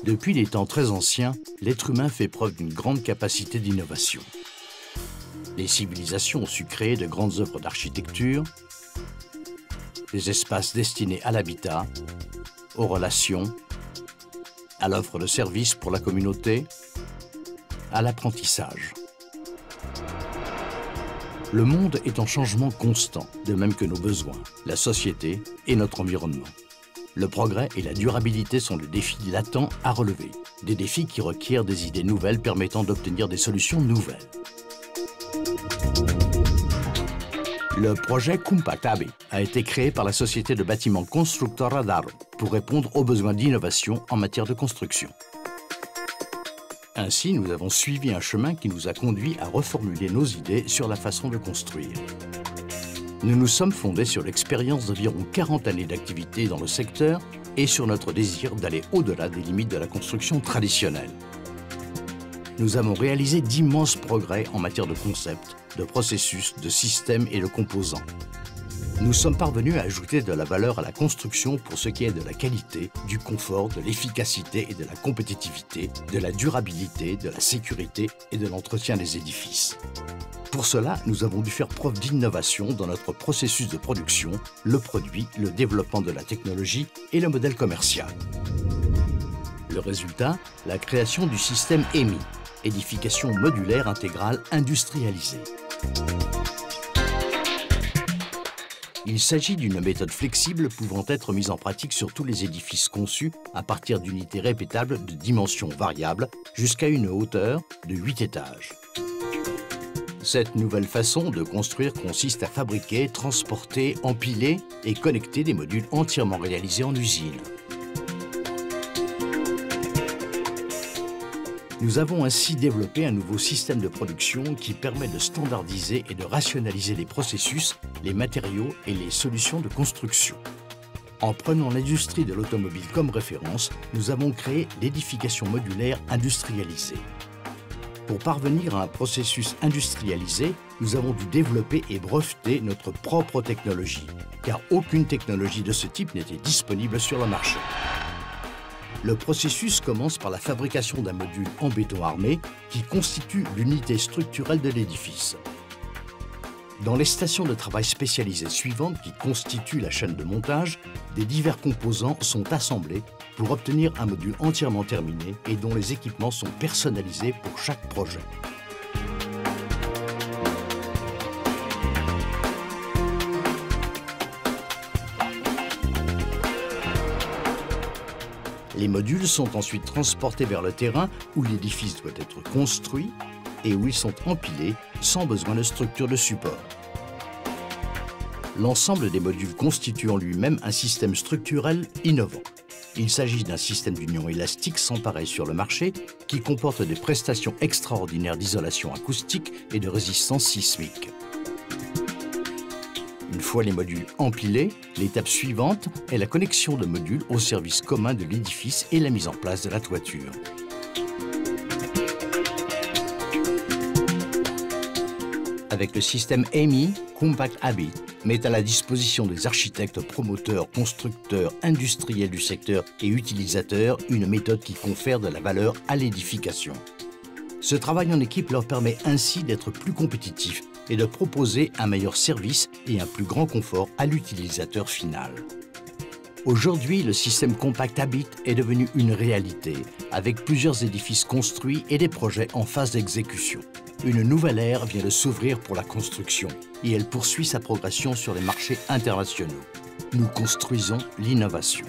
Depuis des temps très anciens, l'être humain fait preuve d'une grande capacité d'innovation. Les civilisations ont su créer de grandes œuvres d'architecture, des espaces destinés à l'habitat, aux relations, à l'offre de services pour la communauté, à l'apprentissage. Le monde est en changement constant, de même que nos besoins, la société et notre environnement. Le progrès et la durabilité sont des défis latents à relever, des défis qui requièrent des idées nouvelles permettant d'obtenir des solutions nouvelles. Le projet Compact-Habit a été créé par la société de bâtiments Constructora d'Aro pour répondre aux besoins d'innovation en matière de construction. Ainsi, nous avons suivi un chemin qui nous a conduit à reformuler nos idées sur la façon de construire. Nous nous sommes fondés sur l'expérience d'environ 40 années d'activité dans le secteur et sur notre désir d'aller au-delà des limites de la construction traditionnelle. Nous avons réalisé d'immenses progrès en matière de concepts, de processus, de systèmes et de composants. Nous sommes parvenus à ajouter de la valeur à la construction pour ce qui est de la qualité, du confort, de l'efficacité et de la compétitivité, de la durabilité, de la sécurité et de l'entretien des édifices. Pour cela, nous avons dû faire preuve d'innovation dans notre processus de production, le produit, le développement de la technologie et le modèle commercial. Le résultat, la création du système EMI, édification modulaire intégrale industrialisée. Il s'agit d'une méthode flexible pouvant être mise en pratique sur tous les édifices conçus à partir d'unités répétables de dimensions variables jusqu'à une hauteur de 8 étages. Cette nouvelle façon de construire consiste à fabriquer, transporter, empiler et connecter des modules entièrement réalisés en usine. Nous avons ainsi développé un nouveau système de production qui permet de standardiser et de rationaliser les processus, les matériaux et les solutions de construction. En prenant l'industrie de l'automobile comme référence, nous avons créé l'édification modulaire industrialisée. Pour parvenir à un processus industrialisé, nous avons dû développer et breveter notre propre technologie, car aucune technologie de ce type n'était disponible sur le marché. Le processus commence par la fabrication d'un module en béton armé qui constitue l'unité structurelle de l'édifice. Dans les stations de travail spécialisées suivantes qui constituent la chaîne de montage, des divers composants sont assemblés pour obtenir un module entièrement terminé et dont les équipements sont personnalisés pour chaque projet. Les modules sont ensuite transportés vers le terrain où l'édifice doit être construit et où ils sont empilés sans besoin de structure de support. L'ensemble des modules constitue en lui-même un système structurel innovant. Il s'agit d'un système d'union élastique sans pareil sur le marché qui comporte des prestations extraordinaires d'isolation acoustique et de résistance sismique. Une fois les modules empilés, l'étape suivante est la connexion de modules au service commun de l'édifice et la mise en place de la toiture. Avec le système EMI, Compact-Habit met à la disposition des architectes, promoteurs, constructeurs, industriels du secteur et utilisateurs une méthode qui confère de la valeur à l'édification. Ce travail en équipe leur permet ainsi d'être plus compétitifs et de proposer un meilleur service et un plus grand confort à l'utilisateur final. Aujourd'hui, le système Compact-Habit est devenu une réalité, avec plusieurs édifices construits et des projets en phase d'exécution. Une nouvelle ère vient de s'ouvrir pour la construction et elle poursuit sa progression sur les marchés internationaux. Nous construisons l'innovation.